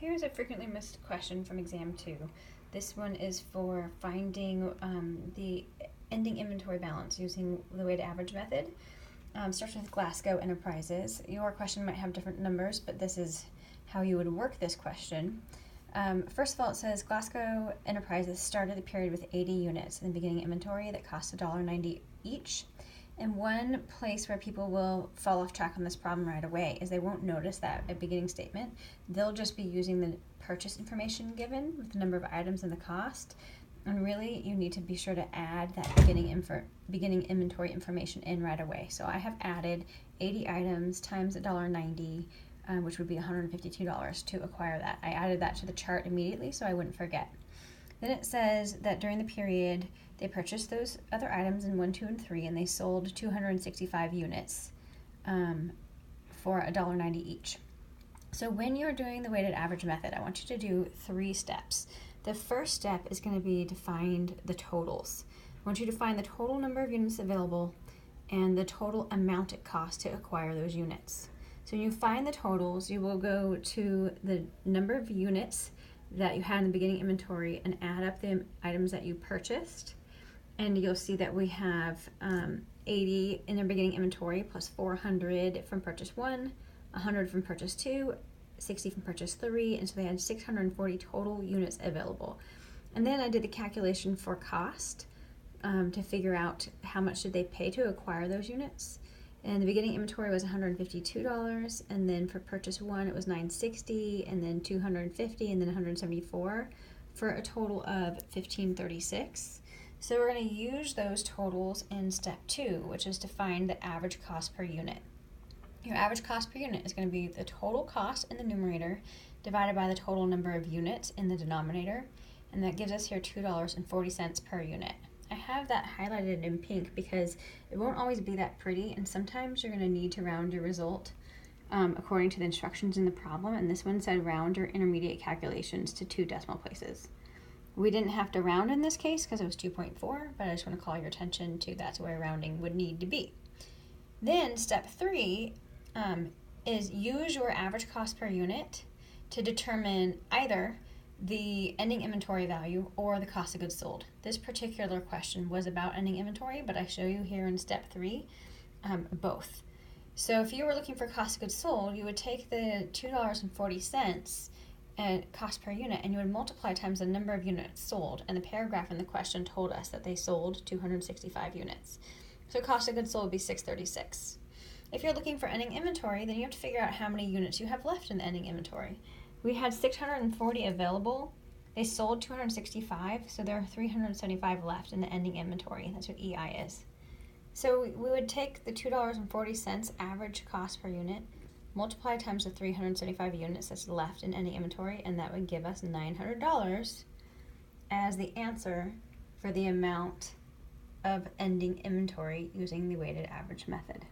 Here's a frequently missed question from exam 2. This one is for finding the ending inventory balance using the weighted average method. Starts with Glasgow Enterprises. Your question might have different numbers, but this is how you would work this question. First of all, it says Glasgow Enterprises started the period with 80 units in the beginning inventory that cost $1.90 each. And one place where people will fall off track on this problem right away is they won't notice that a beginning statement. They'll just be using the purchase information given with the number of items and the cost. And really, you need to be sure to add that beginning inventory information in right away. So I have added 80 items times $1.90, which would be $152 to acquire that. I added that to the chart immediately so I wouldn't forget. Then it says that during the period, they purchased those other items in 1, 2, and 3, and they sold 265 units for $1.90 each. So when you're doing the weighted average method, I want you to do 3 steps. The first step is going to be to find the totals. I want you to find the total number of units available and the total amount it costs to acquire those units. So when you find the totals, you will go to the number of units that you had in the beginning inventory and add up the items that you purchased. And you'll see that we have 80 in the beginning inventory plus 400 from purchase 1, 100 from purchase 2, 60 from purchase 3, and so they had 640 total units available. And then I did the calculation for cost to figure out how much did they pay to acquire those units. And the beginning inventory was $152, and then for purchase 1 it was $960, and then $250, and then $174 for a total of $1,536. So we're going to use those totals in step 2, which is to find the average cost per unit. Your average cost per unit is going to be the total cost in the numerator divided by the total number of units in the denominator, and that gives us here $2.40 per unit. I have that highlighted in pink because it won't always be that pretty, and sometimes you're going to need to round your result according to the instructions in the problem, and this one said round your intermediate calculations to 2 decimal places. We didn't have to round in this case because it was 2.4, but I just want to call your attention to that's where rounding would need to be. Then step 3 is use your average cost per unit to determine either the ending inventory value or the cost of goods sold. This particular question was about ending inventory, but I show you here in step 3 both. So if you were looking for cost of goods sold, you would take the $2.40 cost per unit and you would multiply times the number of units sold, and the paragraph in the question told us that they sold 265 units. So cost of goods sold would be $636. If you're looking for ending inventory, then you have to figure out how many units you have left in the ending inventory. We had 640 available. They sold 265, so there are 375 left in the ending inventory. That's what EI is. So we would take the $2.40 average cost per unit, multiply times the 375 units that's left in ending inventory, and that would give us $900 as the answer for the amount of ending inventory using the weighted average method.